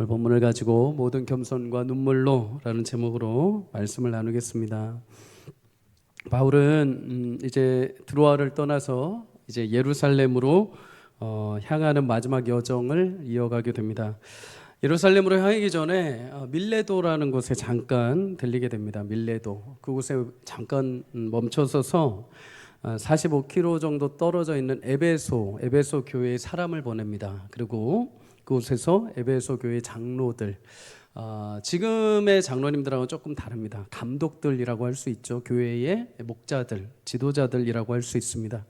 오늘 본문을 가지고 모든 겸손과 눈물로라는 제목으로 말씀을 나누겠습니다. 바울은 이제 드로아를 떠나서 이제 예루살렘으로 향하는 마지막 여정을 이어가게 됩니다. 예루살렘으로 향하기 전에 밀레도라는 곳에 잠깐 들리게 됩니다. 밀레도, 그곳에 잠깐 멈춰서서 45km 정도 떨어져 있는 에베소 교회에 사람을 보냅니다. 그리고 그곳에서 에베소 교회 장로들, 지금의 장로님들하고 조금 다릅니다. 감독들이라고 할 수 있죠. 교회의 목자들, 지도자들이라고 할 수 있습니다.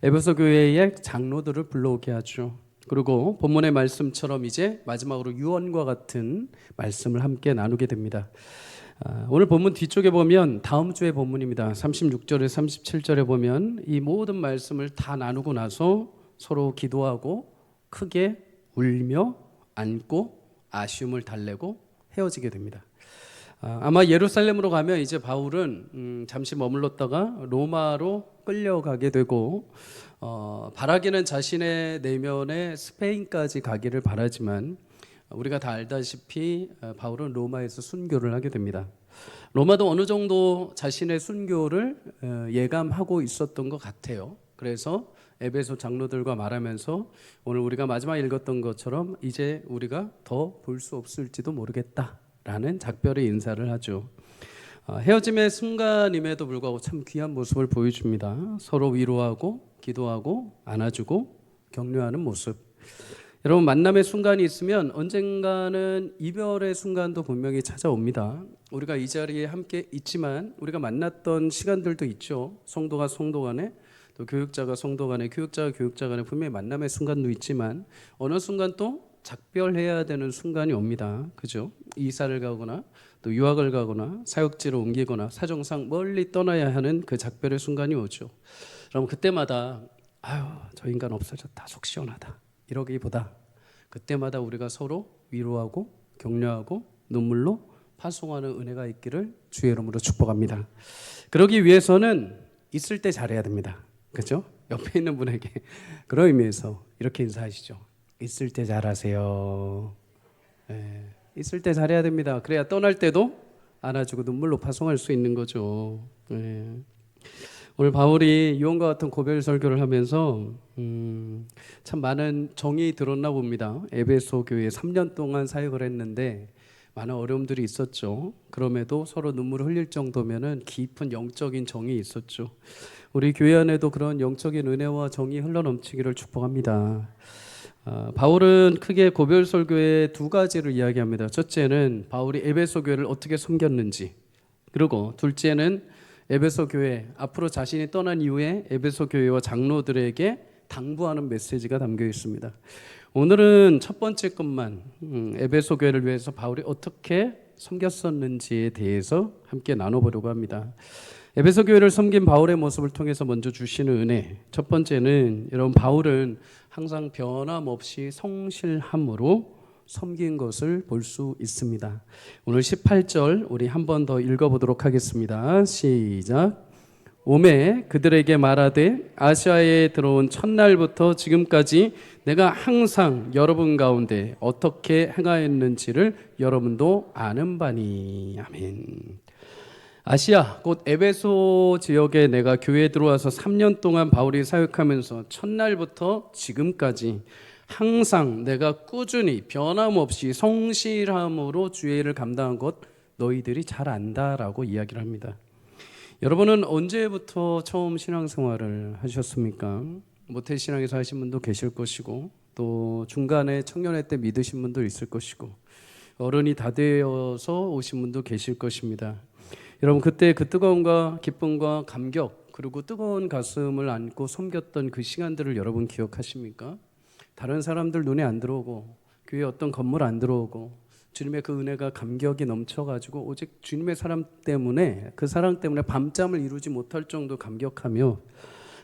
에베소 교회의 장로들을 불러오게 하죠. 그리고 본문의 말씀처럼 이제 마지막으로 유언과 같은 말씀을 함께 나누게 됩니다. 오늘 본문 뒤쪽에 보면 다음 주의 본문입니다. 36절에 37절에 보면 이 모든 말씀을 다 나누고 나서 서로 기도하고 크게 울며 안고 아쉬움을 달래고 헤어지게 됩니다. 아마 예루살렘으로 가면 이제 바울은 잠시 머물렀다가 로마로 끌려가게 되고 바라기는 자신의 내면에 스페인까지 가기를 바라지만 우리가 다 알다시피 바울은 로마에서 순교를 하게 됩니다. 로마도 어느 정도 자신의 순교를 예감하고 있었던 것 같아요. 그래서 에베소 장로들과 말하면서 오늘 우리가 마지막 읽었던 것처럼 이제 우리가 더 볼 수 없을지도 모르겠다라는 작별의 인사를 하죠. 헤어짐의 순간임에도 불구하고 참 귀한 모습을 보여줍니다. 서로 위로하고 기도하고 안아주고 격려하는 모습. 여러분, 만남의 순간이 있으면 언젠가는 이별의 순간도 분명히 찾아옵니다. 우리가 이 자리에 함께 있지만 우리가 만났던 시간들도 있죠. 성도가 성도 간에, 또 교육자가 성도 간에, 교육자가 교육자 간에 분명히 만남의 순간도 있지만 어느 순간 또 작별해야 되는 순간이 옵니다. 그죠? 이사를 가거나 또 유학을 가거나 사역지로 옮기거나 사정상 멀리 떠나야 하는 그 작별의 순간이 오죠. 그럼 그때마다 아유, 저 인간 없어졌다, 속 시원하다 이러기보다 그때마다 우리가 서로 위로하고 격려하고 눈물로 파송하는 은혜가 있기를 주의 이름으로 축복합니다. 그러기 위해서는 있을 때 잘해야 됩니다. 그렇죠? 옆에 있는 분에게 그런 의미에서 이렇게 인사하시죠. 있을 때 잘하세요. 네, 있을 때 잘해야 됩니다. 그래야 떠날 때도 안아주고 눈물로 파송할 수 있는 거죠. 네. 오늘 바울이 유언과 같은 고별 설교를 하면서 참 많은 정이 들었나 봅니다. 에베소 교회에 3년 동안 사역을 했는데 많은 어려움들이 있었죠. 그럼에도 서로 눈물을 흘릴 정도면은 깊은 영적인 정이 있었죠. 우리 교회 안에도 그런 영적인 은혜와 정이 흘러넘치기를 축복합니다. 바울은 크게 고별 설교의 두 가지를 이야기합니다. 첫째는 바울이 에베소 교회를 어떻게 섬겼는지, 그리고 둘째는 에베소 교회, 앞으로 자신이 떠난 이후에 에베소 교회와 장로들에게 당부하는 메시지가 담겨 있습니다. 오늘은 첫 번째 것만, 에베소 교회를 위해서 바울이 어떻게 섬겼었는지에 대해서 함께 나눠보려고 합니다. 에베소 교회를 섬긴 바울의 모습을 통해서 먼저 주시는 은혜, 첫 번째는 여러분, 바울은 항상 변함없이 성실함으로 섬긴 것을 볼 수 있습니다. 오늘 18절 우리 한 번 더 읽어보도록 하겠습니다. 시작. 오매 그들에게 말하되 아시아에 들어온 첫날부터 지금까지 내가 항상 여러분 가운데 어떻게 행하였는지를 여러분도 아는 바니. 아멘. 아시아 곧 에베소 지역에 내가 교회에 들어와서 3년 동안 바울이 사역하면서 첫날부터 지금까지 항상 내가 꾸준히 변함없이 성실함으로 주의 일을 감당한 것 너희들이 잘 안다라고 이야기를 합니다. 여러분은 언제부터 처음 신앙생활을 하셨습니까? 모태신앙에서 하신 분도 계실 것이고, 또 중간에 청년회 때 믿으신 분도 있을 것이고, 어른이 다 되어서 오신 분도 계실 것입니다. 여러분, 그때 그 뜨거움과 기쁨과 감격, 그리고 뜨거운 가슴을 안고 섬겼던 그 시간들을 여러분 기억하십니까? 다른 사람들 눈에 안 들어오고, 교회 어떤 건물 안 들어오고, 주님의 그 은혜가 감격이 넘쳐가지고 오직 주님의 사랑 때문에, 그 사랑 때문에 밤잠을 이루지 못할 정도 감격하며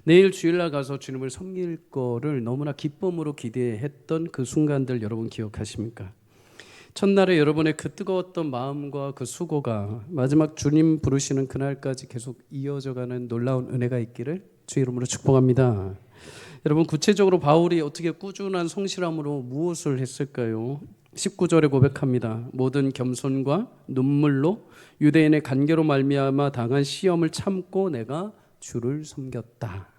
내일 주일날 가서 주님을 섬길 거를 너무나 기쁨으로 기대했던 그 순간들 여러분 기억하십니까? 첫날에 여러분의 그 뜨거웠던 마음과 그 수고가 마지막 주님 부르시는 그날까지 계속 이어져가는 놀라운 은혜가 있기를 주의 이름으로 축복합니다. 여러분, 구체적으로 바울이 어떻게 꾸준한 성실함으로 무엇을 했을까요? 19절에 고백합니다. 모든 겸손과 눈물로 유대인의 간계로 말미암아 당한 시험을 참고 내가 주를 섬겼다.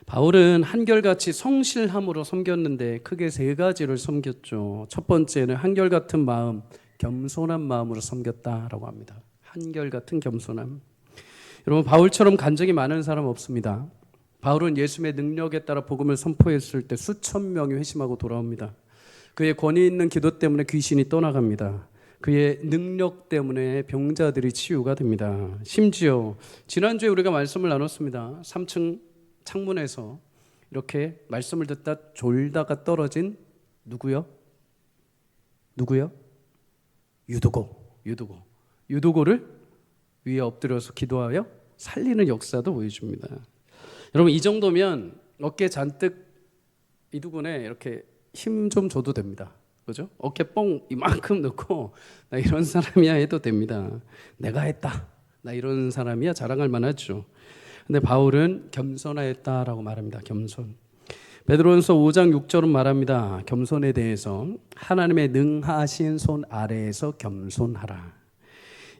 바울은 한결같이 성실함으로 섬겼는데 크게 세 가지를 섬겼죠. 첫 번째는 한결같은 마음, 겸손한 마음으로 섬겼다라고 합니다. 한결같은 겸손함. 여러분, 바울처럼 간증이 많은 사람 없습니다. 바울은 예수님의 능력에 따라 복음을 선포했을 때 수천 명이 회심하고 돌아옵니다. 그의 권위 있는 기도 때문에 귀신이 떠나갑니다. 그의 능력 때문에 병자들이 치유가 됩니다. 심지어 지난주에 우리가 말씀을 나눴습니다. 3층 창문에서 이렇게 말씀을 듣다 졸다가 떨어진 누구요? 유도고를 위에 엎드려서 기도하여 살리는 역사도 보여줍니다. 여러분, 이 정도면 어깨 잔뜩 이두근에 이렇게 힘 좀 줘도 됩니다. 그죠? 어깨 뻥 이만큼 넣고 나 이런 사람이야 해도 됩니다. 내가 했다. 나 이런 사람이야 자랑할 만하죠. 근데 바울은 겸손하였다라고 말합니다. 겸손. 베드로전서 5장 6절은 말합니다. 겸손에 대해서 하나님의 능하신 손 아래에서 겸손하라.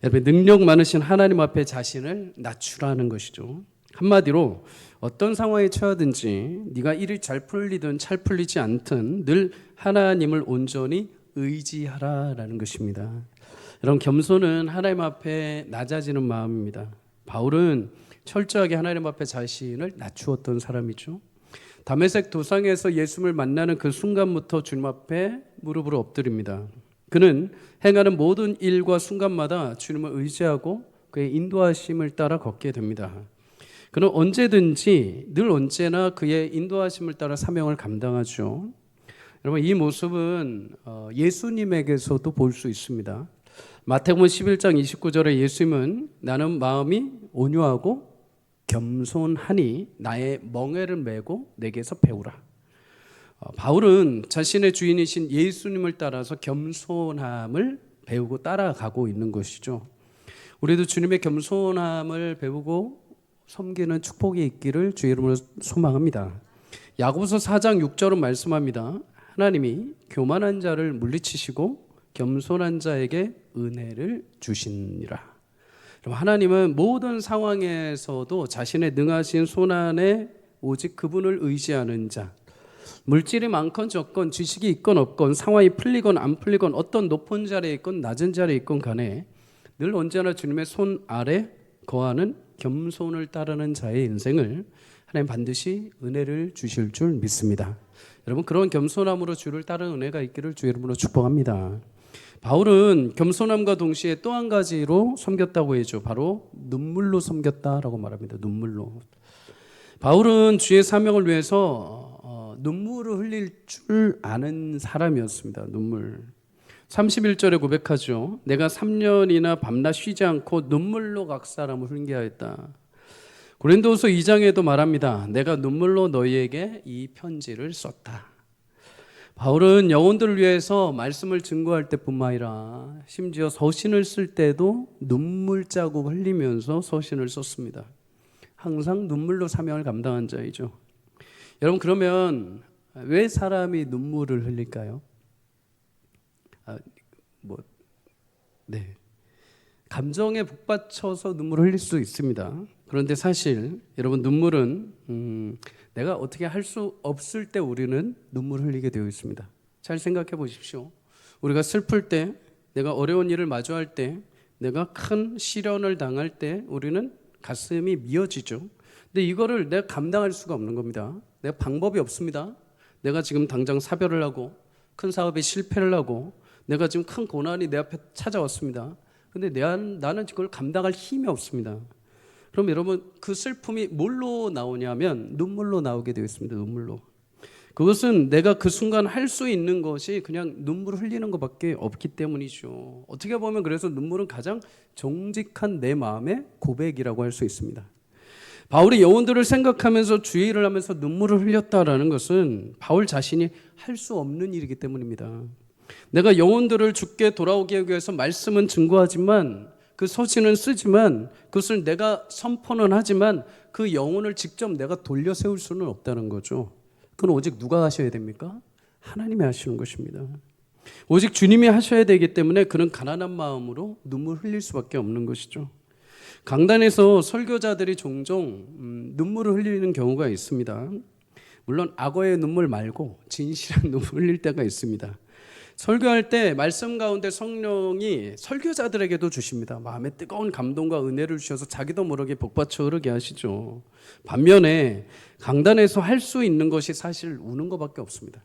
여러분, 능력 많으신 하나님 앞에 자신을 낮추라는 것이죠. 한마디로 어떤 상황에 처하든지 네가 일이 잘 풀리든 잘 풀리지 않든 늘 하나님을 온전히 의지하라라는 것입니다. 여러분, 겸손은 하나님 앞에 낮아지는 마음입니다. 바울은 철저하게 하나님 앞에 자신을 낮추었던 사람이죠. 다메섹 도상에서 예수님을 만나는 그 순간부터 주님 앞에 무릎으로 엎드립니다. 그는 행하는 모든 일과 순간마다 주님을 의지하고 그의 인도하심을 따라 걷게 됩니다. 그는 언제든지 늘 언제나 그의 인도하심을 따라 사명을 감당하죠. 여러분, 이 모습은 예수님에게서도 볼 수 있습니다. 마태복음 11장 29절에 예수님은 나는 마음이 온유하고 겸손하니 나의 멍에를 메고 내게서 배우라. 바울은 자신의 주인이신 예수님을 따라서 겸손함을 배우고 따라가고 있는 것이죠. 우리도 주님의 겸손함을 배우고 섬기는 축복이 있기를 주의 이름으로 소망합니다. 야고보서 4장 6절은 말씀합니다. 하나님이 교만한 자를 물리치시고 겸손한 자에게 은혜를 주시니라. 하나님은 모든 상황에서도 자신의 능하신 손안에 오직 그분을 의지하는 자, 물질이 많건 적건 지식이 있건 없건 상황이 풀리건 안 풀리건 어떤 높은 자리에 있건 낮은 자리에 있건 간에 늘 언제나 주님의 손 아래 거하는 겸손을 따르는 자의 인생을 하나님 반드시 은혜를 주실 줄 믿습니다. 여러분, 그런 겸손함으로 주를 따르는 은혜가 있기를 주의 이름으로 축복합니다. 바울은 겸손함과 동시에 또 한 가지로 섬겼다고 해죠. 바로 눈물로 섬겼다라고 말합니다. 눈물로. 바울은 주의 사명을 위해서 눈물을 흘릴 줄 아는 사람이었습니다. 눈물. 31절에 고백하죠. 내가 3년이나 밤낮 쉬지 않고 눈물로 각 사람을 훈계하였다. 고린도후서 2장에도 말합니다. 내가 눈물로 너희에게 이 편지를 썼다. 바울은 영혼들을 위해서 말씀을 증거할 때뿐만 아니라 심지어 서신을 쓸 때도 눈물 자국 흘리면서 서신을 썼습니다. 항상 눈물로 사명을 감당한 자이죠. 여러분, 그러면 왜 사람이 눈물을 흘릴까요? 감정에 북받쳐서 눈물을 흘릴 수 있습니다. 그런데 사실 여러분, 눈물은 내가 어떻게 할 수 없을 때 우리는 눈물을 흘리게 되어 있습니다. 잘 생각해 보십시오. 우리가 슬플 때, 내가 어려운 일을 마주할 때, 내가 큰 시련을 당할 때 우리는 가슴이 미어지죠. 근데 이거를 내가 감당할 수가 없는 겁니다. 내가 방법이 없습니다. 내가 지금 당장 사별을 하고 큰 사업에 실패를 하고 내가 지금 큰 고난이 내 앞에 찾아왔습니다. 근데 나는 그걸 감당할 힘이 없습니다. 그럼 여러분, 그 슬픔이 뭘로 나오냐면 눈물로 나오게 되어 있습니다. 눈물로. 그것은 내가 그 순간 할 수 있는 것이 그냥 눈물을 흘리는 것밖에 없기 때문이죠. 어떻게 보면 그래서 눈물은 가장 정직한 내 마음의 고백이라고 할 수 있습니다. 바울이 영혼들을 생각하면서 주의 일을 하면서 눈물을 흘렸다라는 것은 바울 자신이 할 수 없는 일이기 때문입니다. 내가 영혼들을 주께 돌아오게 하기 위해서 말씀은 증거하지만 그 서신은 쓰지만 그것을 내가 선포는 하지만 그 영혼을 직접 내가 돌려 세울 수는 없다는 거죠. 그건 오직 누가 하셔야 됩니까? 하나님이 하시는 것입니다. 오직 주님이 하셔야 되기 때문에 그는 가난한 마음으로 눈물 흘릴 수밖에 없는 것이죠. 강단에서 설교자들이 종종 눈물을 흘리는 경우가 있습니다. 물론 악어의 눈물 말고 진실한 눈물 흘릴 때가 있습니다. 설교할 때 말씀 가운데 성령이 설교자들에게도 주십니다. 마음에 뜨거운 감동과 은혜를 주셔서 자기도 모르게 복받쳐 흐르게 하시죠. 반면에 강단에서 할 수 있는 것이 사실 우는 것밖에 없습니다.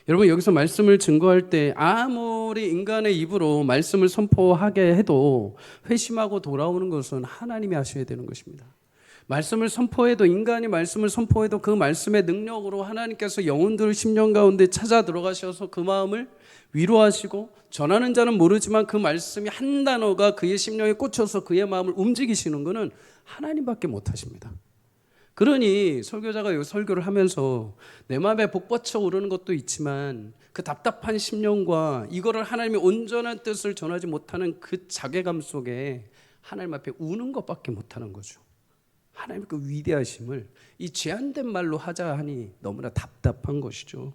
여러분, 여기서 말씀을 증거할 때 아무리 인간의 입으로 말씀을 선포하게 해도 회심하고 돌아오는 것은 하나님이 하셔야 되는 것입니다. 말씀을 선포해도, 인간이 말씀을 선포해도 그 말씀의 능력으로 하나님께서 영혼들을 심령 가운데 찾아 들어가셔서 그 마음을 위로하시고, 전하는 자는 모르지만 그 말씀이 한 단어가 그의 심령에 꽂혀서 그의 마음을 움직이시는 것은 하나님밖에 못하십니다. 그러니 설교자가 여기 설교를 하면서 내 마음에 복받쳐 오르는 것도 있지만 그 답답한 심령과 이거를 하나님의 온전한 뜻을 전하지 못하는 그 자괴감 속에 하나님 앞에 우는 것밖에 못하는 거죠. 하나님의 그 위대하심을 이 제한된 말로 하자 하니 너무나 답답한 것이죠.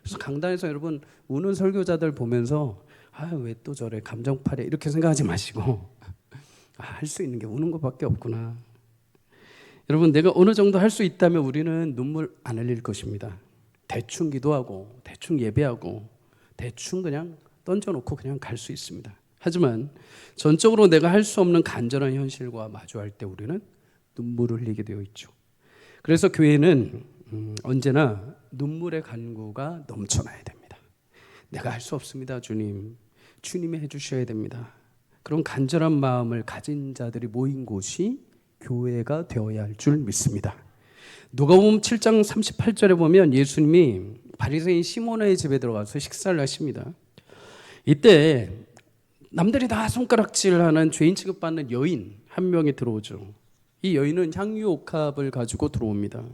그래서 강단에서 여러분 우는 설교자들 보면서 왜 또 저래 감정파래 이렇게 생각하지 마시고 할 수 있는 게 우는 것밖에 없구나. 여러분, 내가 어느 정도 할 수 있다면 우리는 눈물 안 흘릴 것입니다. 대충 기도하고 대충 예배하고 대충 그냥 던져놓고 그냥 갈 수 있습니다. 하지만 전적으로 내가 할 수 없는 간절한 현실과 마주할 때 우리는 눈물을 흘리게 되어 있죠. 그래서 교회는 언제나 눈물의 간구가 넘쳐나야 됩니다. 내가 할 수 없습니다, 주님. 주님이 해주셔야 됩니다. 그런 간절한 마음을 가진 자들이 모인 곳이 교회가 되어야 할 줄 믿습니다. 누가복음 7장 38절에 보면 예수님이 바리새인 시몬의 집에 들어가서 식사를 하십니다. 이때 남들이 다 손가락질하는 죄인 취급받는 여인 한 명이 들어오죠. 이 여인은 향유 옥합을 가지고 들어옵니다.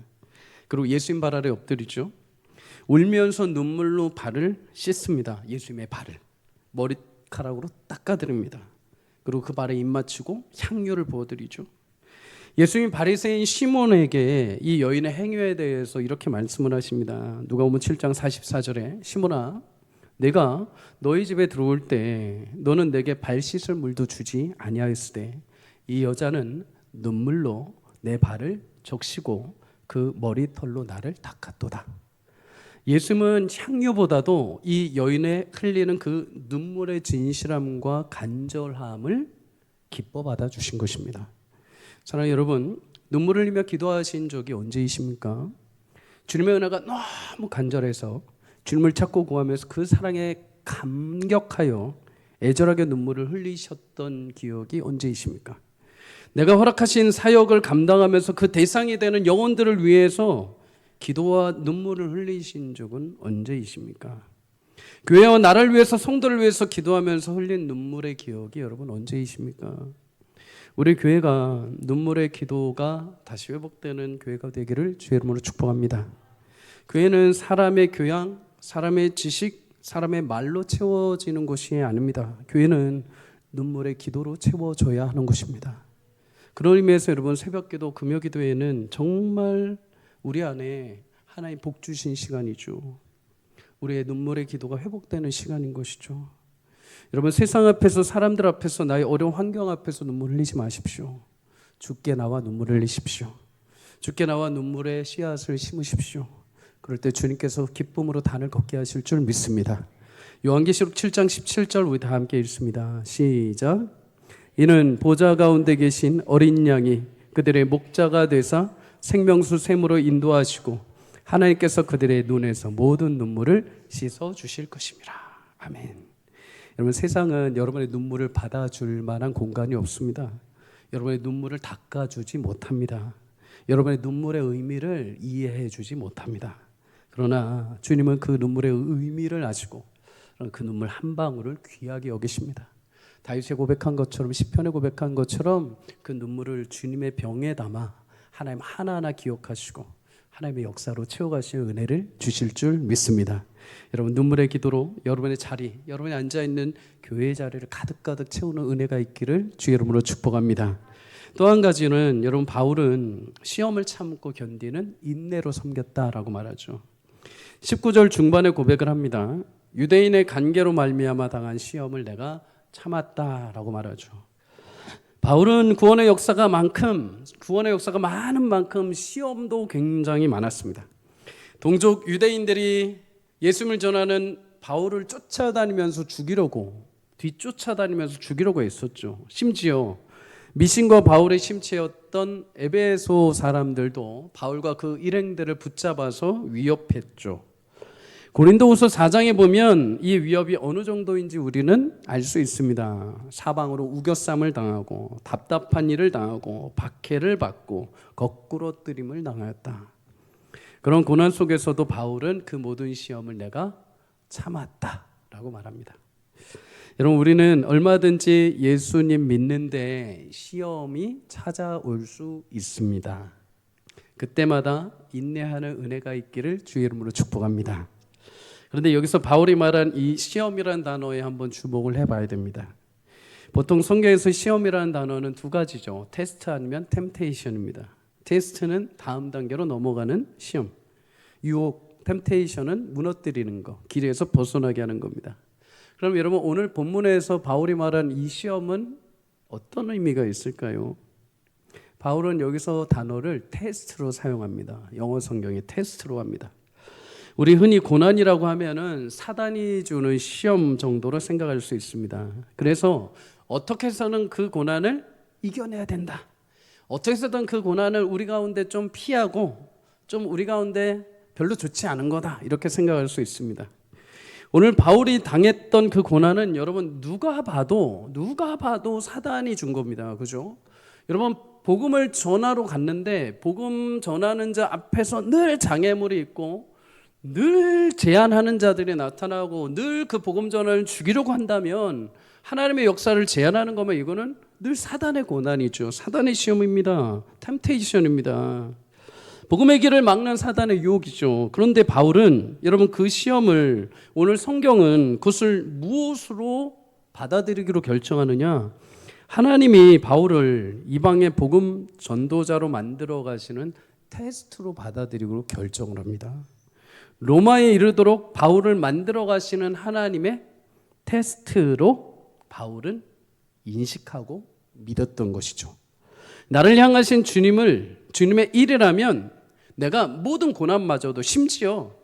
그리고 예수님 발 아래 엎드리죠. 울면서 눈물로 발을 씻습니다. 예수님의 발을 머리카락으로 닦아드립니다. 그리고 그 발에 입 맞추고 향유를 부어드리죠. 예수님 바리새인 시몬에게 이 여인의 행위에 대해서 이렇게 말씀을 하십니다. 누가복음 7장 44절에 시몬아, 내가 너희 집에 들어올 때 너는 내게 발 씻을 물도 주지 아니하였으되 이 여자는 눈물로 내 발을 적시고 그 머리털로 나를 닦았도다. 예수님은 향유보다도 이 여인의 흘리는 그 눈물의 진실함과 간절함을 기뻐 받아주신 것입니다. 사랑하는 여러분, 눈물을 흘리며 기도하신 적이 언제이십니까? 주님의 은혜가 너무 간절해서 주님을 찾고 구하면서 그 사랑에 감격하여 애절하게 눈물을 흘리셨던 기억이 언제이십니까? 내가 허락하신 사역을 감당하면서 그 대상이 되는 영혼들을 위해서 기도와 눈물을 흘리신 적은 언제이십니까? 교회와 나를 위해서, 성도를 위해서 기도하면서 흘린 눈물의 기억이 여러분 언제이십니까? 우리 교회가 눈물의 기도가 다시 회복되는 교회가 되기를 주의 이름으로 축복합니다. 교회는 사람의 교양, 사람의 지식, 사람의 말로 채워지는 것이 아닙니다. 교회는 눈물의 기도로 채워져야 하는 것입니다. 그런 의미에서 여러분 새벽기도, 금요기도에는 정말 우리 안에 하나님 복 주신 시간이죠. 우리의 눈물의 기도가 회복되는 시간인 것이죠. 여러분 세상 앞에서, 사람들 앞에서, 나의 어려운 환경 앞에서 눈물 흘리지 마십시오. 주께 나와 눈물 흘리십시오. 주께 나와 눈물의 씨앗을 심으십시오. 그럴 때 주님께서 기쁨으로 단을 걷게 하실 줄 믿습니다. 요한계시록 7장 17절 우리 다 함께 읽습니다. 시작. 이는 보좌 가운데 계신 어린 양이 그들의 목자가 되사 생명수 샘으로 인도하시고 하나님께서 그들의 눈에서 모든 눈물을 씻어 주실 것입니다. 아멘. 여러분 세상은 여러분의 눈물을 받아줄 만한 공간이 없습니다. 여러분의 눈물을 닦아주지 못합니다. 여러분의 눈물의 의미를 이해해 주지 못합니다. 그러나 주님은 그 눈물의 의미를 아시고 그 눈물 한 방울을 귀하게 여기십니다. 다윗이 고백한 것처럼, 시편에 고백한 것처럼 그 눈물을 주님의 병에 담아 하나님 하나하나 기억하시고 하나님의 역사로 채워가시는 은혜를 주실 줄 믿습니다. 여러분 눈물의 기도로 여러분의 자리, 여러분이 앉아있는 교회의 자리를 가득가득 채우는 은혜가 있기를 주의 이름으로 축복합니다. 또 한 가지는 여러분 바울은 시험을 참고 견디는 인내로 섬겼다라고 말하죠. 19절 중반에 고백을 합니다. 유대인의 관계로 말미암아 당한 시험을 내가 참았다라고 말하죠. 바울은 구원의 역사가 많은 만큼 시험도 굉장히 많았습니다. 동족 유대인들이 예수님을 전하는 바울을 뒤쫓아다니면서 죽이려고 했었죠. 심지어 미신과 바울의 심체였던 에베소 사람들도 바울과 그 일행들을 붙잡아서 위협했죠. 고린도후서 4장에 보면 이 위협이 어느 정도인지 우리는 알 수 있습니다. 사방으로 우겨쌈을 당하고 답답한 일을 당하고 박해를 받고 거꾸로 뜨림을 당하였다. 그런 고난 속에서도 바울은 그 모든 시험을 내가 참았다라고 말합니다. 여러분, 우리는 얼마든지 예수님 믿는데 시험이 찾아올 수 있습니다. 그때마다 인내하는 은혜가 있기를 주의 이름으로 축복합니다. 그런데 여기서 바울이 말한 이 시험이라는 단어에 한번 주목을 해봐야 됩니다. 보통 성경에서 시험이라는 단어는 두 가지죠. 테스트 아니면 템테이션입니다. 테스트는 다음 단계로 넘어가는 시험, 유혹, 템테이션은 무너뜨리는 거, 길에서 벗어나게 하는 겁니다. 그럼 여러분, 오늘 본문에서 바울이 말한 이 시험은 어떤 의미가 있을까요? 바울은 여기서 단어를 테스트로 사용합니다. 영어 성경에 테스트로 합니다. 우리 흔히 고난이라고 하면은 사단이 주는 시험 정도로 생각할 수 있습니다. 그래서 어떻게 해서는 그 고난을 이겨내야 된다. 어떻게 해서든 그 고난을 우리 가운데 좀 피하고 좀 우리 가운데 별로 좋지 않은 거다. 이렇게 생각할 수 있습니다. 오늘 바울이 당했던 그 고난은 여러분 누가 봐도 사단이 준 겁니다. 그죠? 여러분, 복음을 전하러 갔는데 복음 전하는 자 앞에서 늘 장애물이 있고 늘 제한하는 자들이 나타나고 늘 그 복음 전환을 죽이려고 한다면 하나님의 역사를 제한하는 거면 이거는 늘 사단의 고난이죠. 사단의 시험입니다. 템테이션입니다. 복음의 길을 막는 사단의 유혹이죠. 그런데 바울은 여러분 그 시험을 오늘 성경은 그것을 무엇으로 받아들이기로 결정하느냐? 하나님이 바울을 이방의 복음 전도자로 만들어 가시는 테스트로 받아들이기로 결정을 합니다. 로마에 이르도록 바울을 만들어 가시는 하나님의 테스트로 바울은 인식하고 믿었던 것이죠. 나를 향하신 주님의 일이라면 내가 모든 고난마저도, 심지어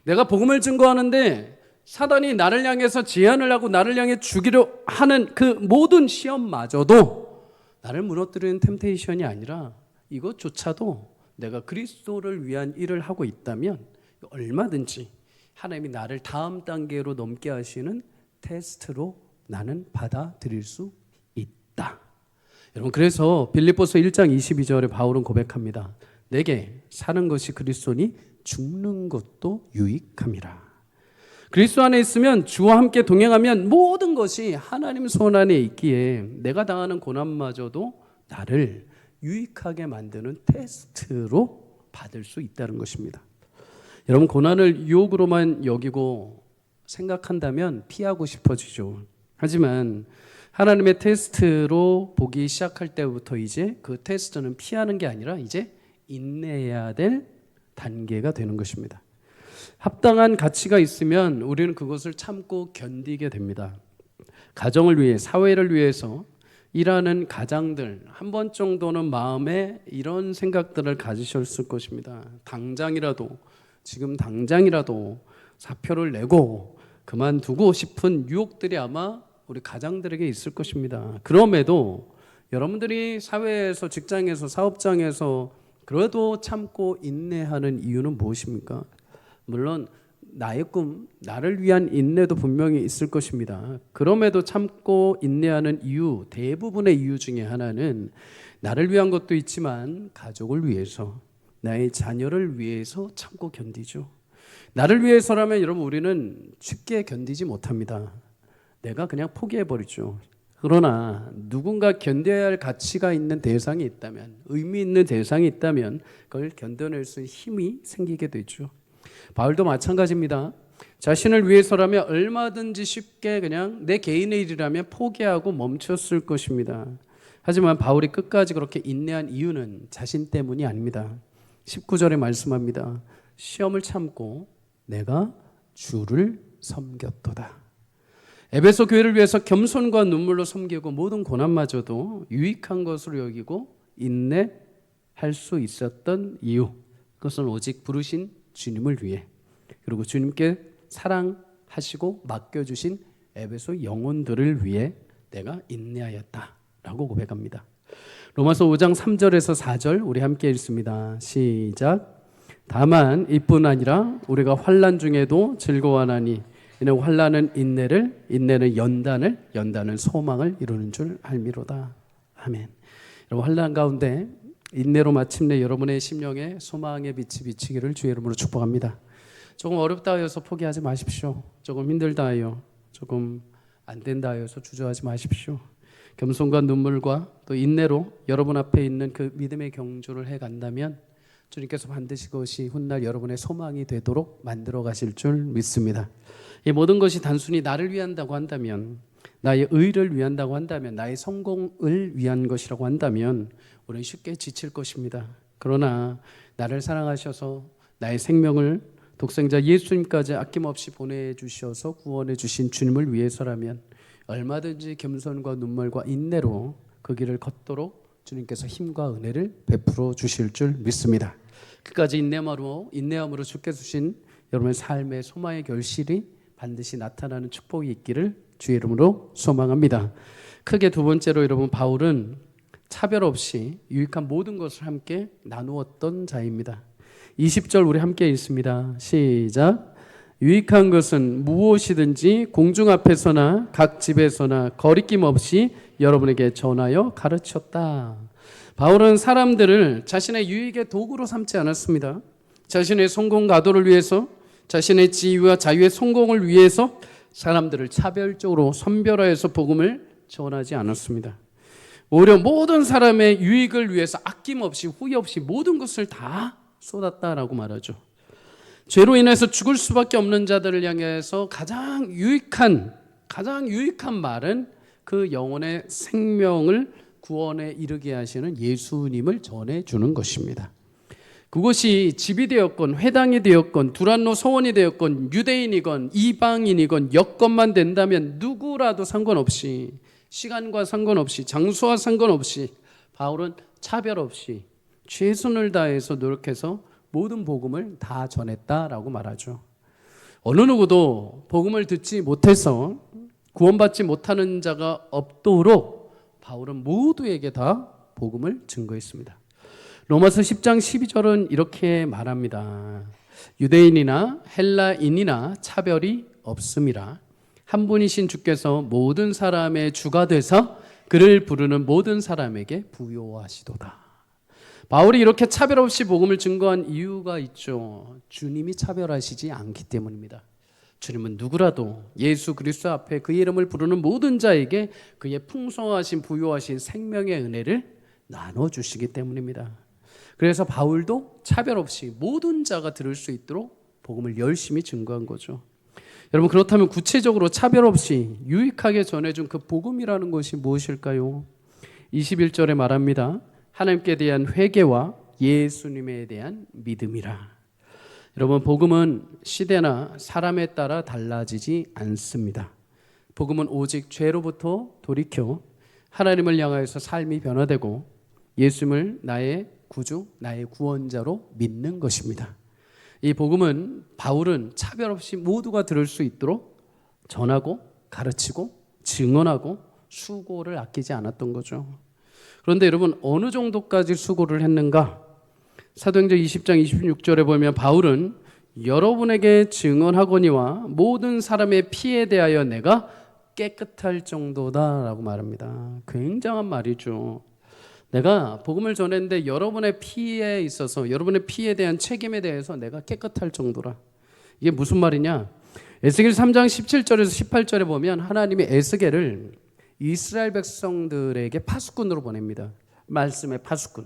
내가 복음을 증거하는데 사단이 나를 향해서 제안을 하고 나를 향해 죽이려 하는 그 모든 시험마저도 나를 무너뜨리는 템테이션이 아니라 이것조차도 내가 그리스도를 위한 일을 하고 있다면 얼마든지 하나님이 나를 다음 단계로 넘게 하시는 테스트로 나는 받아들일 수 있다. 여러분, 그래서 빌립보서 1장 22절에 바울은 고백합니다. 내게 사는 것이 그리스도니 죽는 것도 유익함이라. 그리스도 안에 있으면 주와 함께 동행하면 모든 것이 하나님 손 안에 있기에 내가 당하는 고난마저도 나를 유익하게 만드는 테스트로 받을 수 있다는 것입니다. 여러분, 고난을 유혹으로만 여기고 생각한다면 피하고 싶어지죠. 하지만 하나님의 테스트로 보기 시작할 때부터 이제 그 테스트는 피하는 게 아니라 이제 인내해야 될 단계가 되는 것입니다. 합당한 가치가 있으면 우리는 그것을 참고 견디게 됩니다. 가정을 위해, 사회를 위해서 일하는 가장들 한 번 정도는 마음에 이런 생각들을 가지셨을 것입니다. 지금 당장이라도 사표를 내고 그만두고 싶은 유혹들이 아마 우리 가장들에게 있을 것입니다. 그럼에도 여러분들이 사회에서, 직장에서, 사업장에서 그래도 참고 인내하는 이유는 무엇입니까? 물론 나의 꿈, 나를 위한 인내도 분명히 있을 것입니다. 그럼에도 참고 인내하는 이유, 대부분의 이유 중에 하나는 나를 위한 것도 있지만 가족을 위해서, 나의 자녀를 위해서 참고 견디죠. 나를 위해서라면 여러분 우리는 쉽게 견디지 못합니다. 내가 그냥 포기해버리죠. 그러나 누군가 견뎌야 할 가치가 있는 대상이 있다면, 의미 있는 대상이 있다면 그걸 견뎌낼 수 있는 힘이 생기게 되죠. 바울도 마찬가지입니다. 자신을 위해서라면 얼마든지 쉽게 그냥 내 개인의 일이라면 포기하고 멈췄을 것입니다. 하지만 바울이 끝까지 그렇게 인내한 이유는 자신 때문이 아닙니다. 19절에 말씀합니다. 시험을 참고 내가 주를 섬겼도다. 에베소 교회를 위해서 겸손과 눈물로 섬기고 모든 고난마저도 유익한 것으로 여기고 인내할 수 있었던 이유, 그것은 오직 부르신 주님을 위해, 그리고 주님께 사랑하시고 맡겨주신 에베소 영혼들을 위해 내가 인내하였다라고 고백합니다. 로마서 5장 3절에서 4절 우리 함께 읽습니다. 시작. 다만 이뿐 아니라 우리가 환난 중에도 즐거워하나니 이는 환난은 인내를, 인내는 연단을, 연단은 소망을 이루는 줄 알미로다. 아멘. 여러분, 환난 가운데 인내로 마침내 여러분의 심령에 소망의 빛이 비치기를 주의 이름으로 축복합니다. 조금 어렵다 하여서 포기하지 마십시오. 조금 힘들다 하여, 조금 안 된다 하여서 주저하지 마십시오. 겸손과 눈물과 또 인내로 여러분 앞에 있는 그 믿음의 경주를 해간다면 주님께서 반드시 그것이 훗날 여러분의 소망이 되도록 만들어 가실 줄 믿습니다. 이 모든 것이 단순히 나를 위한다고 한다면, 나의 의를 위한다고 한다면, 나의 성공을 위한 것이라고 한다면 우리는 쉽게 지칠 것입니다. 그러나 나를 사랑하셔서 나의 생명을 독생자 예수님까지 아낌없이 보내주셔서 구원해 주신 주님을 위해서라면 얼마든지 겸손과 눈물과 인내로 그 길을 걷도록 주님께서 힘과 은혜를 베풀어 주실 줄 믿습니다. 끝까지 인내함으로 주께 주신 여러분의 삶의 소망의 결실이 반드시 나타나는 축복이 있기를 주의 이름으로 소망합니다. 크게 두 번째로 여러분, 바울은 차별 없이 유익한 모든 것을 함께 나누었던 자입니다. 20절 우리 함께 읽습니다. 시작. 유익한 것은 무엇이든지 공중 앞에서나 각 집에서나 거리낌 없이 여러분에게 전하여 가르쳤다. 바울은 사람들을 자신의 유익의 도구로 삼지 않았습니다. 자신의 성공 가도를 위해서, 자신의 지위와 자유의 성공을 위해서 사람들을 차별적으로 선별하여서 복음을 전하지 않았습니다. 오히려 모든 사람의 유익을 위해서 아낌없이 후회 없이 모든 것을 다 쏟았다라고 말하죠. 죄로 인해서 죽을 수밖에 없는 자들을 향해서 가장 유익한 말은 그 영혼의 생명을 구원에 이르게 하시는 예수님을 전해주는 것입니다. 그것이 집이 되었건 회당이 되었건 두란노 서원이 되었건 유대인이건 이방인이건 여건만 된다면 누구라도 상관없이, 시간과 상관없이, 장소와 상관없이 바울은 차별 없이 최선을 다해서 노력해서 모든 복음을 다 전했다라고 말하죠. 어느 누구도 복음을 듣지 못해서 구원받지 못하는 자가 없도록 바울은 모두에게 다 복음을 증거했습니다. 로마서 10장 12절은 이렇게 말합니다. 유대인이나 헬라인이나 차별이 없음이라. 한 분이신 주께서 모든 사람의 주가 되사 그를 부르는 모든 사람에게 부요하시도다. 바울이 이렇게 차별 없이 복음을 증거한 이유가 있죠. 주님이 차별하시지 않기 때문입니다. 주님은 누구라도 예수 그리스도 앞에 그의 이름을 부르는 모든 자에게 그의 풍성하신 부요하신 생명의 은혜를 나눠주시기 때문입니다. 그래서 바울도 차별 없이 모든 자가 들을 수 있도록 복음을 열심히 증거한 거죠. 여러분, 그렇다면 구체적으로 차별 없이 유익하게 전해준 그 복음이라는 것이 무엇일까요? 21절에 말합니다. 하나님께 대한 회개와 예수님에 대한 믿음이라. 여러분, 복음은 시대나 사람에 따라 달라지지 않습니다. 복음은 오직 죄로부터 돌이켜 하나님을 향하여서 삶이 변화되고 예수님을 나의 구주, 나의 구원자로 믿는 것입니다. 이 복음은 바울은 차별 없이 모두가 들을 수 있도록 전하고 가르치고 증언하고 수고를 아끼지 않았던 거죠. 그런데 여러분, 어느 정도까지 수고를 했는가? 사도행전 20장 26절에 보면 바울은 여러분에게 증언하거니와 모든 사람의 피에 대하여 내가 깨끗할 정도다라고 말합니다. 굉장한 말이죠. 내가 복음을 전했는데 여러분의 피에 있어서, 여러분의 피에 대한 책임에 대해서 내가 깨끗할 정도라. 이게 무슨 말이냐? 에스겔 3장 17절에서 18절에 보면 하나님이 에스겔을 이스라엘 백성들에게 파수꾼으로 보냅니다. 말씀의 파수꾼.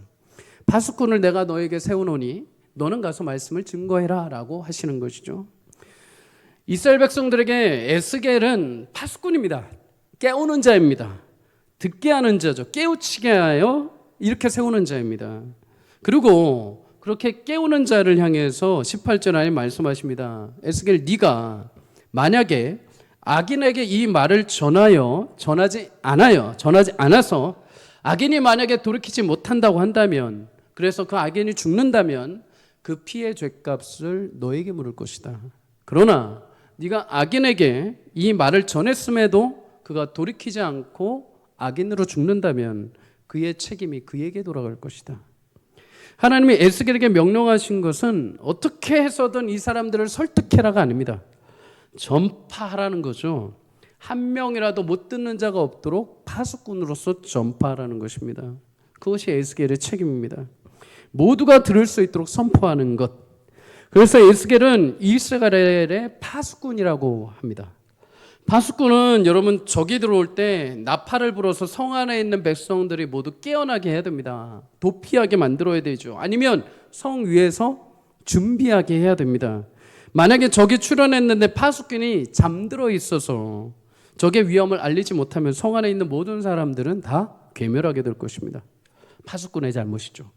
파수꾼을 내가 너에게 세우노니 너는 가서 말씀을 증거해라 라고 하시는 것이죠. 이스라엘 백성들에게 에스겔은 파수꾼입니다. 깨우는 자입니다. 듣게 하는 자죠. 깨우치게 하여 이렇게 세우는 자입니다. 그리고 그렇게 깨우는 자를 향해서 18절 안에 말씀하십니다. 에스겔, 네가 만약에 악인에게 이 말을 전하지 않아서 악인이 만약에 돌이키지 못한다고 한다면, 그래서 그 악인이 죽는다면 그 피의 죗값을 너에게 물을 것이다. 그러나 네가 악인에게 이 말을 전했음에도 그가 돌이키지 않고 악인으로 죽는다면 그의 책임이 그에게 돌아갈 것이다. 하나님이 에스겔에게 명령하신 것은 어떻게 해서든 이 사람들을 설득해라가 아닙니다. 전파하라는 거죠. 한 명이라도 못 듣는 자가 없도록 파수꾼으로서 전파하라는 것입니다. 그것이 에스겔의 책임입니다. 모두가 들을 수 있도록 선포하는 것. 그래서 에스겔은 이스라엘의 파수꾼이라고 합니다. 파수꾼은 여러분, 적이 들어올 때 나팔을 불어서 성 안에 있는 백성들이 모두 깨어나게 해야 됩니다. 도피하게 만들어야 되죠. 아니면 성 위에서 준비하게 해야 됩니다. 만약에 적이 출현했는데 파수꾼이 잠들어 있어서 적의 위험을 알리지 못하면 성 안에 있는 모든 사람들은 다 괴멸하게 될 것입니다. 파수꾼의 잘못이죠.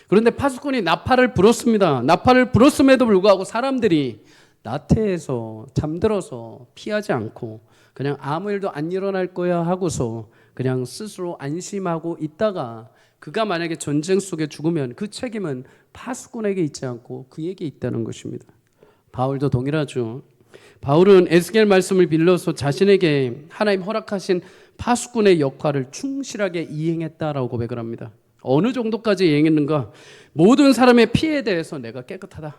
그런데 파수꾼이 나팔을 불었습니다. 나팔을 불었음에도 불구하고 사람들이 나태해서 잠들어서 피하지 않고 그냥 아무 일도 안 일어날 거야 하고서 그냥 스스로 안심하고 있다가 그가 만약에 전쟁 속에 죽으면 그 책임은 파수꾼에게 있지 않고 그에게 있다는 것입니다. 바울도 동일하죠. 바울은 에스겔 말씀을 빌려서 자신에게 하나님 허락하신 파수꾼의 역할을 충실하게 이행했다라고 고백을 합니다. 어느 정도까지 이행했는가? 모든 사람의 피해에 대해서 내가 깨끗하다.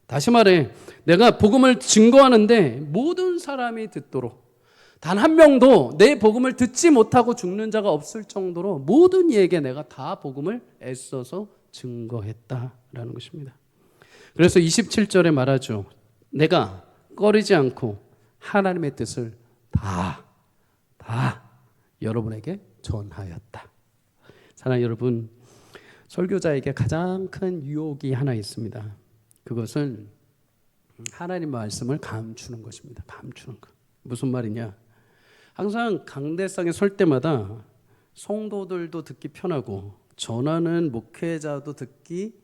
다시 말해, 내가 복음을 증거하는데 모든 사람이 듣도록, 단 한 명도 내 복음을 듣지 못하고 죽는 자가 없을 정도로 모든 이에게 내가 다 복음을 애써서 증거했다라는 것입니다. 그래서 27절에 말하죠. 내가 꺼리지 않고 하나님의 뜻을 다 여러분에게 전하였다. 사랑하는 여러분, 설교자에게 가장 큰 유혹이 하나 있습니다. 그것은 하나님 말씀을 감추는 것입니다. 감추는 것. 무슨 말이냐? 항상 강대상에 설 때마다 성도들도 듣기 편하고 전하는 목회자도 듣기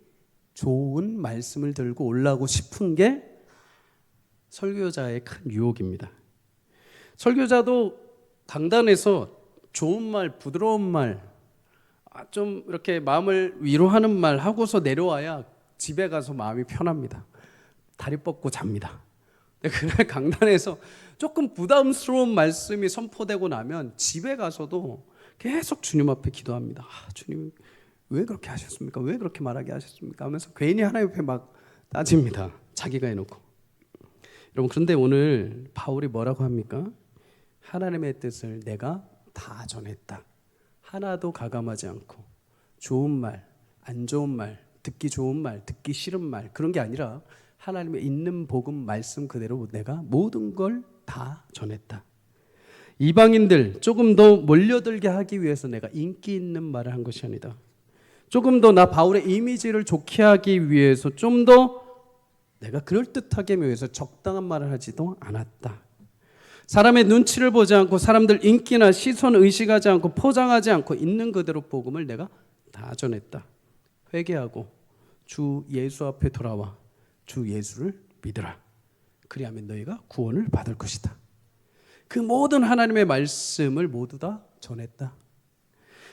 좋은 말씀을 들고 올라오고 싶은 게 설교자의 큰 유혹입니다. 설교자도 강단에서 좋은 말, 부드러운 말, 좀 이렇게 마음을 위로하는 말 하고서 내려와야 집에 가서 마음이 편합니다. 다리 뻗고 잡니다. 그날 강단에서 조금 부담스러운 말씀이 선포되고 나면 집에 가서도 계속 주님 앞에 기도합니다. 주님, 왜 그렇게 하셨습니까? 왜 그렇게 말하게 하셨습니까? 하면서 괜히 하나님 앞에 막 따집니다. 자기가 해놓고. 여러분, 그런데 오늘 바울이 뭐라고 합니까? 하나님의 뜻을 내가 다 전했다. 하나도 가감하지 않고 좋은 말, 안 좋은 말, 듣기 좋은 말, 듣기 싫은 말, 그런 게 아니라 하나님의 있는 복음 말씀 그대로 내가 모든 걸 다 전했다. 이방인들 조금 더 몰려들게 하기 위해서 내가 인기 있는 말을 한 것이 아니다. 조금 더 나 바울의 이미지를 좋게 하기 위해서 좀 더 내가 그럴듯하게 위해서 적당한 말을 하지도 않았다. 사람의 눈치를 보지 않고 사람들 인기나 시선 의식하지 않고 포장하지 않고 있는 그대로 복음을 내가 다 전했다. 회개하고 주 예수 앞에 돌아와 주 예수를 믿으라. 그리하면 너희가 구원을 받을 것이다. 그 모든 하나님의 말씀을 모두 다 전했다.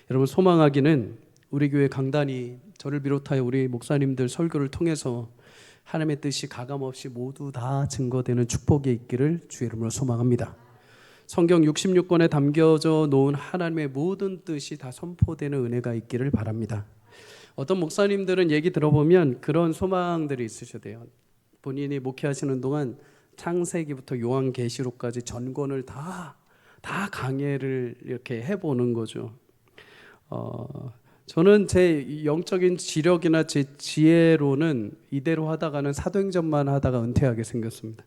여러분, 소망하기는 우리 교회 강단이 저를 비롯하여 우리 목사님들 설교를 통해서 하나님의 뜻이 가감없이 모두 다 증거되는 축복이 있기를 주의 이름으로 소망합니다. 성경 66권에 담겨져 놓은 하나님의 모든 뜻이 다 선포되는 은혜가 있기를 바랍니다. 어떤 목사님들은 얘기 들어보면 그런 소망들이 있으셔야 돼요. 본인이 목회하시는 동안 창세기부터 요한계시록까지 전권을 다 강해를 이렇게 해보는 거죠. 저는 제 영적인 지력이나 제 지혜로는 이대로 하다가는 사도행전만 하다가 은퇴하게 생겼습니다.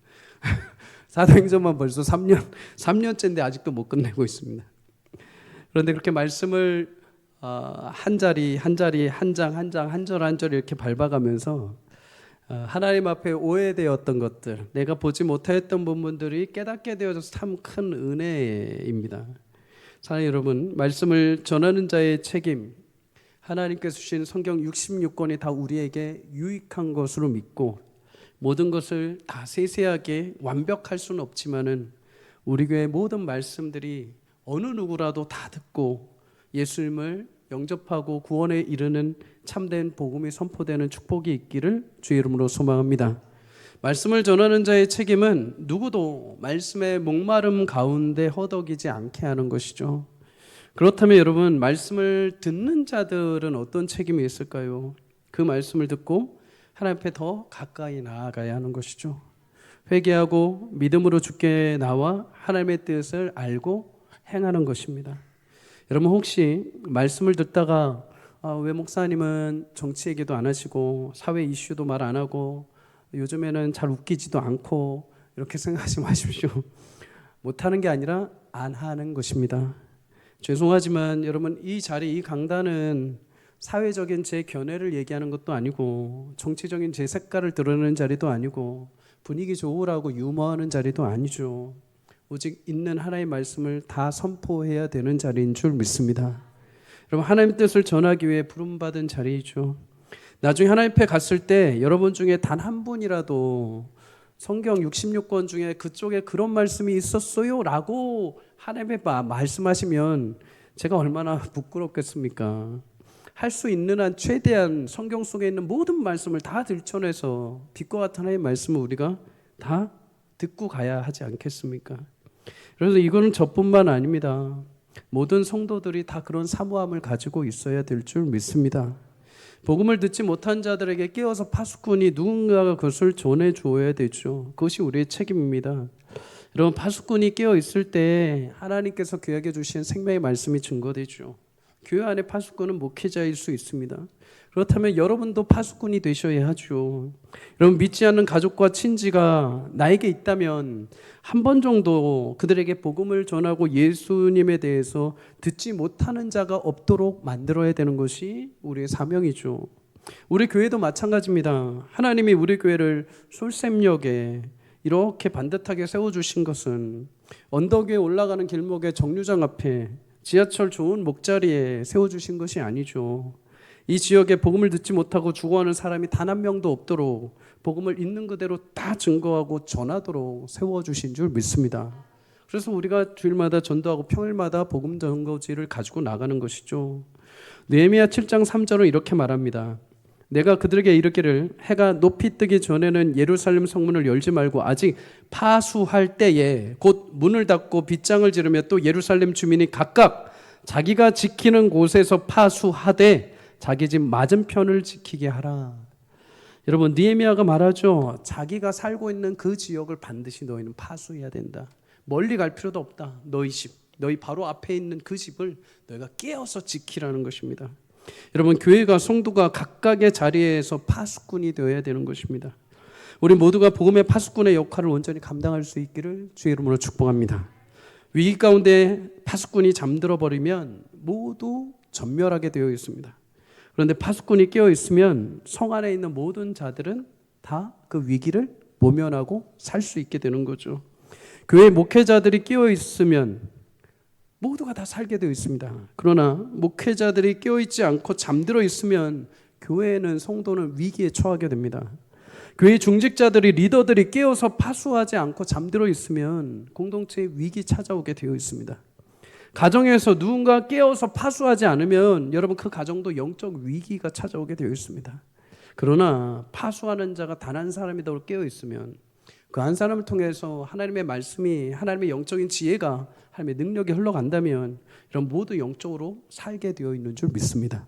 사도행전만 벌써 3년째인데 아직도 못 끝내고 있습니다. 그런데 그렇게 말씀을 한 자리 한 자리 한 장 한 장 한 절 한 절 이렇게 밟아가면서 하나님 앞에 오해되었던 것들, 내가 보지 못했던 부분들이 깨닫게 되어져서 참 큰 은혜입니다. 사랑하는 여러분, 말씀을 전하는 자의 책임, 하나님께서 주신 성경 66권이 다 우리에게 유익한 것으로 믿고 모든 것을 다 세세하게 완벽할 수는 없지만은 우리 교회 모든 말씀들이 어느 누구라도 다 듣고 예수님을 영접하고 구원에 이르는 참된 복음이 선포되는 축복이 있기를 주의 이름으로 소망합니다. 말씀을 전하는 자의 책임은 누구도 말씀의 목마름 가운데 허덕이지 않게 하는 것이죠. 그렇다면 여러분, 말씀을 듣는 자들은 어떤 책임이 있을까요? 그 말씀을 듣고 하나님 앞에 더 가까이 나아가야 하는 것이죠. 회개하고 믿음으로 주께 나와 하나님의 뜻을 알고 행하는 것입니다. 여러분, 혹시 말씀을 듣다가 왜 목사님은 정치 얘기도 안 하시고 사회 이슈도 말 안 하고 요즘에는 잘 웃기지도 않고 이렇게 생각하지 마십시오. 못하는 게 아니라 안 하는 것입니다. 죄송하지만 여러분, 이 자리, 이 강단은 사회적인 제 견해를 얘기하는 것도 아니고 정치적인 제 색깔을 드러내는 자리도 아니고 분위기 좋으라고 유머하는 자리도 아니죠. 오직 있는 하나님의 말씀을 다 선포해야 되는 자리인 줄 믿습니다. 여러분, 하나님의 뜻을 전하기 위해 부름받은 자리이죠. 나중에 하나님 앞에 갔을 때 여러분 중에 단 한 분이라도 성경 66권 중에 그쪽에 그런 말씀이 있었어요 라고 하나님의 말씀하시면 제가 얼마나 부끄럽겠습니까? 할 수 있는 한 최대한 성경 속에 있는 모든 말씀을 다 들춰내서 빛과 같은 하나님의 말씀을 우리가 다 듣고 가야 하지 않겠습니까? 그래서 이거는 저뿐만 아닙니다. 모든 성도들이 다 그런 사모함을 가지고 있어야 될 줄 믿습니다. 복음을 듣지 못한 자들에게 깨어서 파수꾼이 누군가가 그것을 전해줘야 되죠. 그것이 우리의 책임입니다. 여러분, 파수꾼이 깨어 있을 때 하나님께서 그에게 주신 생명의 말씀이 증거되죠. 교회 안에 파수꾼은 목회자일 수 있습니다. 그렇다면 여러분도 파수꾼이 되셔야 하죠. 여러분, 믿지 않는 가족과 친지가 나에게 있다면 한 번 정도 그들에게 복음을 전하고 예수님에 대해서 듣지 못하는 자가 없도록 만들어야 되는 것이 우리의 사명이죠. 우리 교회도 마찬가지입니다. 하나님이 우리 교회를 솔샘역에 이렇게 반듯하게 세워주신 것은 언덕 위에 올라가는 길목의 정류장 앞에 지하철 좋은 목자리에 세워주신 것이 아니죠. 이 지역에 복음을 듣지 못하고 죽어가는 사람이 단 한 명도 없도록 복음을 있는 그대로 다 증거하고 전하도록 세워주신 줄 믿습니다. 그래서 우리가 주일마다 전도하고 평일마다 복음 전거지를 가지고 나가는 것이죠. 느헤미야 7장 3절은 이렇게 말합니다. 내가 그들에게 이르기를 해가 높이 뜨기 전에는 예루살렘 성문을 열지 말고 아직 파수할 때에 곧 문을 닫고 빗장을 지르며 또 예루살렘 주민이 각각 자기가 지키는 곳에서 파수하되 자기 집 맞은편을 지키게 하라. 여러분, 느헤미야가 말하죠. 자기가 살고 있는 그 지역을 반드시 너희는 파수해야 된다. 멀리 갈 필요도 없다. 너희 집, 너희 바로 앞에 있는 그 집을 너희가 깨어서 지키라는 것입니다. 여러분, 교회가 성도가 각각의 자리에서 파수꾼이 되어야 되는 것입니다. 우리 모두가 복음의 파수꾼의 역할을 온전히 감당할 수 있기를 주의 이름으로 축복합니다. 위기 가운데 파수꾼이 잠들어 버리면 모두 전멸하게 되어 있습니다. 그런데 파수꾼이 깨어 있으면 성 안에 있는 모든 자들은 다 그 위기를 모면하고 살 수 있게 되는 거죠. 교회 목회자들이 깨어 있으면 모두가 다 살게 되어 있습니다. 그러나 목회자들이 깨어 있지 않고 잠들어 있으면 교회는 성도는 위기에 처하게 됩니다. 교회 중직자들이 리더들이 깨어서 파수하지 않고 잠들어 있으면 공동체에 위기 찾아오게 되어 있습니다. 가정에서 누군가 깨어서 파수하지 않으면 여러분 그 가정도 영적 위기가 찾아오게 되어 있습니다. 그러나 파수하는 자가 단 한 사람이라도 깨어 있으면 그 한 사람을 통해서 하나님의 말씀이, 하나님의 영적인 지혜가, 하나님의 능력이 흘러간다면 이런 모두 영적으로 살게 되어 있는 줄 믿습니다.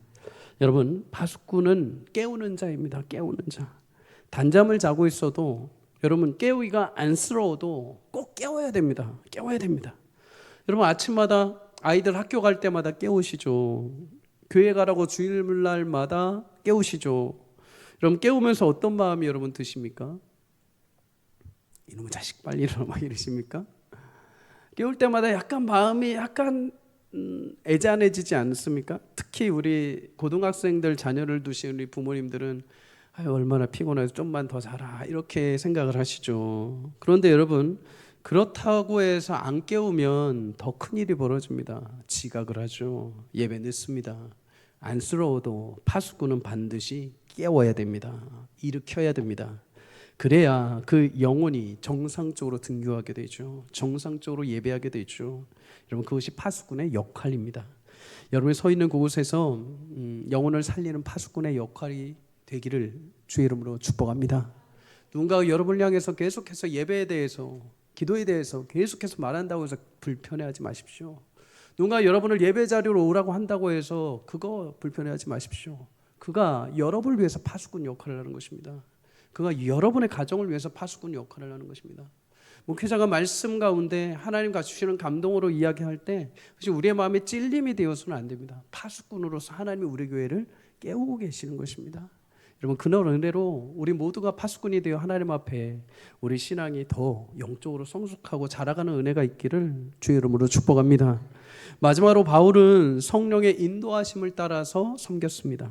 여러분, 파수꾼은 깨우는 자입니다. 깨우는 자. 단잠을 자고 있어도 여러분 깨우기가 안쓰러워도 꼭 깨워야 됩니다. 깨워야 됩니다. 여러분, 아침마다 아이들 학교 갈 때마다 깨우시죠. 교회 가라고 주일날마다 깨우시죠. 여러분, 깨우면서 어떤 마음이 여러분 드십니까? 이놈의 자식 빨리 일어나 막 이러십니까? 깨울 때마다 약간 마음이 약간 애잔해지지 않습니까? 특히 우리 고등학생들 자녀를 두신 우리 부모님들은 아유, 얼마나 피곤해서 좀만 더 자라 이렇게 생각을 하시죠. 그런데 여러분, 그렇다고 해서 안 깨우면 더 큰일이 벌어집니다. 지각을 하죠. 예배 늦습니다. 안쓰러워도 파수꾼은 반드시 깨워야 됩니다. 일으켜야 됩니다. 그래야 그 영혼이 정상적으로 등교하게 되죠. 정상적으로 예배하게 되죠. 여러분, 그것이 파수꾼의 역할입니다. 여러분이 서 있는 그곳에서 영혼을 살리는 파수꾼의 역할이 되기를 주의 이름으로 축복합니다. 누군가가 여러분을 향해서 계속해서 예배에 대해서, 기도에 대해서 계속해서 말한다고 해서 불편해하지 마십시오. 누군가 여러분을 예배 자리로 오라고 한다고 해서 그거 불편해하지 마십시오. 그가 여러분을 위해서 파수꾼 역할을 하는 것입니다. 그가 여러분의 가정을 위해서 파수꾼 역할을 하는 것입니다. 목회자가 말씀 가운데 하나님과 주시는 감동으로 이야기할 때 우리의 마음에 찔림이 되어서는 안 됩니다. 파수꾼으로서 하나님이 우리 교회를 깨우고 계시는 것입니다. 여러분, 그날 은혜로 우리 모두가 파수꾼이 되어 하나님 앞에 우리 신앙이 더 영적으로 성숙하고 자라가는 은혜가 있기를 주의 이름으로 축복합니다. 마지막으로 바울은 성령의 인도하심을 따라서 섬겼습니다.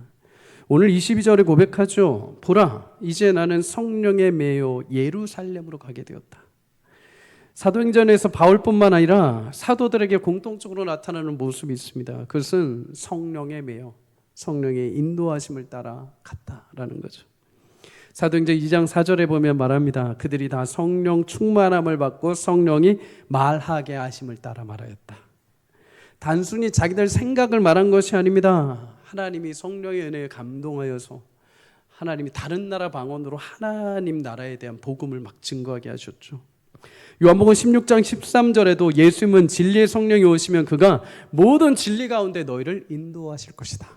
오늘 22절에 고백하죠. 보라, 이제 나는 성령에 매여 예루살렘으로 가게 되었다. 사도행전에서 바울뿐만 아니라 사도들에게 공통적으로 나타나는 모습이 있습니다. 그것은 성령에 매여 성령의 인도하심을 따라 갔다라는 거죠. 사도행전 2장 4절에 보면 말합니다. 그들이 다 성령 충만함을 받고 성령이 말하게 하심을 따라 말하였다. 단순히 자기들 생각을 말한 것이 아닙니다. 하나님이 성령의 은혜에 감동하여서 하나님이 다른 나라 방언으로 하나님 나라에 대한 복음을 막 증거하게 하셨죠. 요한복음 16장 13절에도 예수님은 진리의 성령이 오시면 그가 모든 진리 가운데 너희를 인도하실 것이다.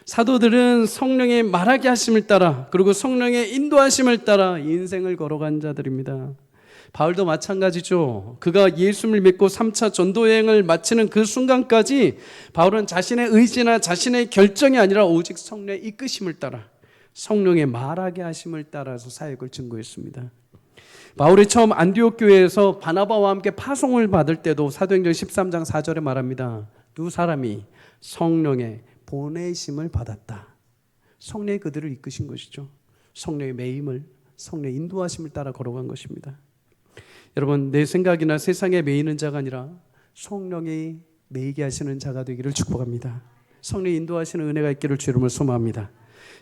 사도들은 성령의 말하게 하심을 따라, 그리고 성령의 인도하심을 따라 인생을 걸어간 자들입니다. 바울도 마찬가지죠. 그가 예수님을 믿고 3차 전도 여행을 마치는 그 순간까지 바울은 자신의 의지나 자신의 결정이 아니라 오직 성령의 이끄심을 따라, 성령의 말하게 하심을 따라서 사역을 증거했습니다. 바울이 처음 안디옥 교회에서 바나바와 함께 파송을 받을 때도 사도행전 13장 4절에 말합니다. 두 사람이 성령의 보내심을 받았다. 성령이 그들을 이끄신 것이죠. 성령의 매임을, 성령의 인도하심을 따라 걸어간 것입니다. 여러분, 내 생각이나 세상에 매이는 자가 아니라 성령이 매이게 하시는 자가 되기를 축복합니다. 성령이 인도하시는 은혜가 있기를 주 이름으로 소망합니다.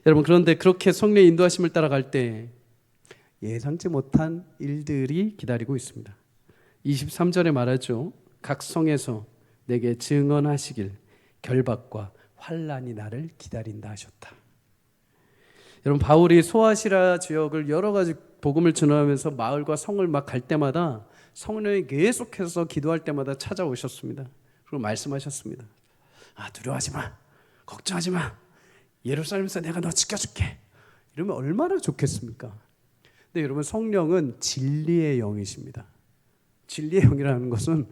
여러분, 그런데 그렇게 성령의 인도하심을 따라갈 때 예상치 못한 일들이 기다리고 있습니다. 23절에 말하죠. 각 성에서 내게 증언하시길 결박과 환난이 나를 기다린다 하셨다. 여러분, 바울이 소아시라 지역을 여러 가지 복음을 전하면서 마을과 성을 막 갈 때마다 성령이 계속해서 기도할 때마다 찾아오셨습니다. 그리고 말씀하셨습니다. 두려워하지 마, 걱정하지 마, 예루살렘에서 내가 너 지켜줄게. 이러면 얼마나 좋겠습니까? 근데 여러분, 성령은 진리의 영이십니다. 진리의 영이라는 것은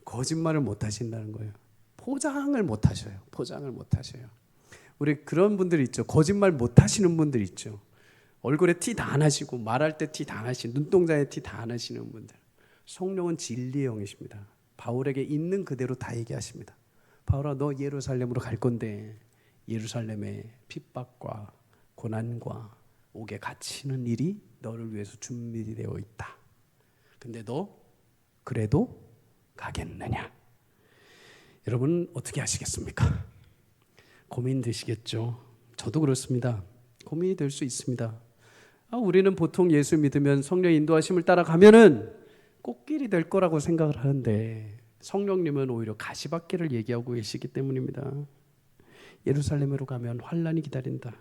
거짓말을 못 하신다는 거예요. 포장을 못 하셔요. 포장을 못 하셔요. 우리 그런 분들 있죠. 거짓말 못 하시는 분들 있죠. 얼굴에 티 다 안 하시고 말할 때 티 다 안 하시는, 눈동자에 티 다 안 하시는 분들. 성령은 진리의 영이십니다. 바울에게 있는 그대로 다 얘기하십니다. 바울아, 너 예루살렘으로 갈 건데 예루살렘에 핍박과 고난과 옥에 갇히는 일이 너를 위해서 준비되어 있다. 근데 너 그래도 가겠느냐? 여러분, 어떻게 하시겠습니까? 고민되시겠죠? 저도 그렇습니다. 고민이 될 수 있습니다. 우리는 보통 예수 믿으면 성령 인도하심을 따라가면은 꽃길이 될 거라고 생각을 하는데 성령님은 오히려 가시밭길을 얘기하고 계시기 때문입니다. 예루살렘으로 가면 환난이 기다린다.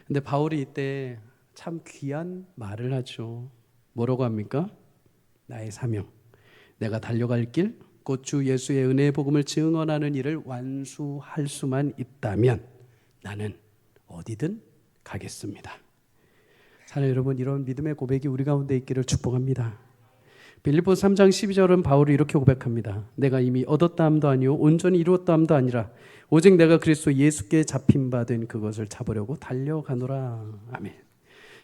근데 바울이 이때 참 귀한 말을 하죠. 뭐라고 합니까? 나의 사명, 내가 달려갈 길, 곧 주 예수의 은혜의 복음을 증언하는 일을 완수할 수만 있다면 나는 어디든 가겠습니다. 사랑하는 여러분, 이런 믿음의 고백이 우리 가운데 있기를 축복합니다. 빌립보서 3장 12절은 바울이 이렇게 고백합니다. 내가 이미 얻었다 함도 아니요 온전히 이루었다 함도 아니라 오직 내가 그리스도 예수께 잡힌 바 된 그것을 잡으려고 달려가노라. 아멘.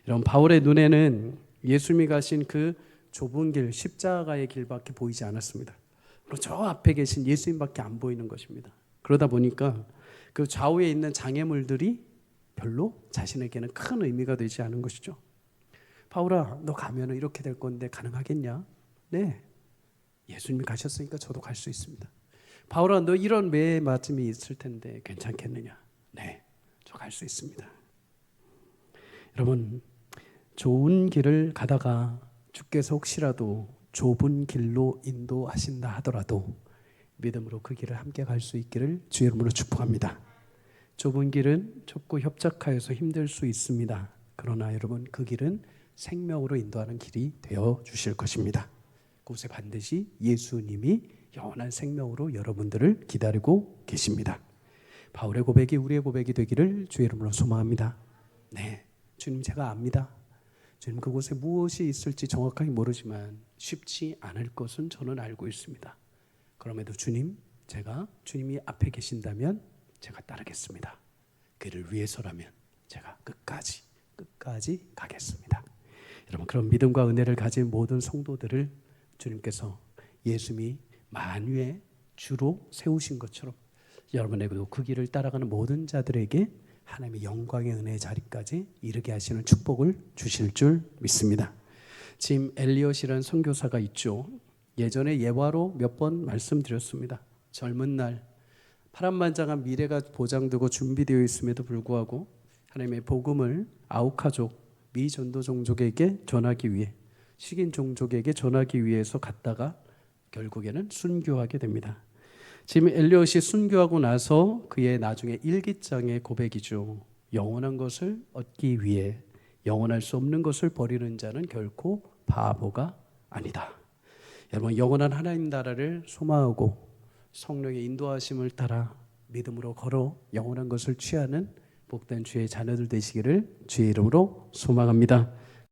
여러분, 바울의 눈에는 예수님이 가신 그 좁은 길, 십자가의 길밖에 보이지 않았습니다. 그리고 저 앞에 계신 예수님밖에 안 보이는 것입니다. 그러다 보니까 그 좌우에 있는 장애물들이 별로 자신에게는 큰 의미가 되지 않은 것이죠. 바울아, 너 가면은 이렇게 될 건데 가능하겠냐? 네, 예수님이 가셨으니까 저도 갈 수 있습니다. 바울아, 너 이런 매의 맞음이 있을 텐데 괜찮겠느냐? 네, 저 갈 수 있습니다. 여러분, 좋은 길을 가다가 주께서 혹시라도 좁은 길로 인도하신다 하더라도 믿음으로 그 길을 함께 갈 수 있기를 주의 이름으로 축복합니다. 좁은 길은 좁고 협착하여서 힘들 수 있습니다. 그러나 여러분, 그 길은 생명으로 인도하는 길이 되어 주실 것입니다. 그곳에 반드시 예수님이 영원한 생명으로 여러분들을 기다리고 계십니다. 바울의 고백이 우리의 고백이 되기를 주의 이름으로 소망합니다. 네, 주님, 제가 압니다. 주님, 그곳에 무엇이 있을지 정확하게 모르지만 쉽지 않을 것은 저는 알고 있습니다. 그럼에도 주님, 제가 주님이 앞에 계신다면 제가 따르겠습니다. 그를 위해서라면 제가 끝까지 가겠습니다. 여러분, 그런 믿음과 은혜를 가진 모든 성도들을 주님께서 예수님이 만유의 주로 세우신 것처럼 여러분에게도 그 길을 따라가는 모든 자들에게 하나님의 영광의 은혜의 자리까지 이르게 하시는 축복을 주실 줄 믿습니다. 짐 엘리엇이라는 선교사가 있죠. 예전에 예화로 몇 번 말씀드렸습니다. 젊은 날 파란만장한 미래가 보장되고 준비되어 있음에도 불구하고 하나님의 복음을 아우카족, 미전도 종족에게 전하기 위해, 식인 종족에게 전하기 위해서 갔다가 결국에는 순교하게 됩니다. 짐 엘리엇이 순교하고 나서 그의 나중에 일기장의 고백이죠. 영원한 것을 얻기 위해 영원할 수 없는 것을 버리는 자는 결코 바보가 아니다. 여러분, 영원한 하나님 나라를 소망하고 성령의 인도하심을 따라 믿음으로 걸어 영원한 것을 취하는 복된 주의 자녀들 되시기를 주의 이름으로 소망합니다.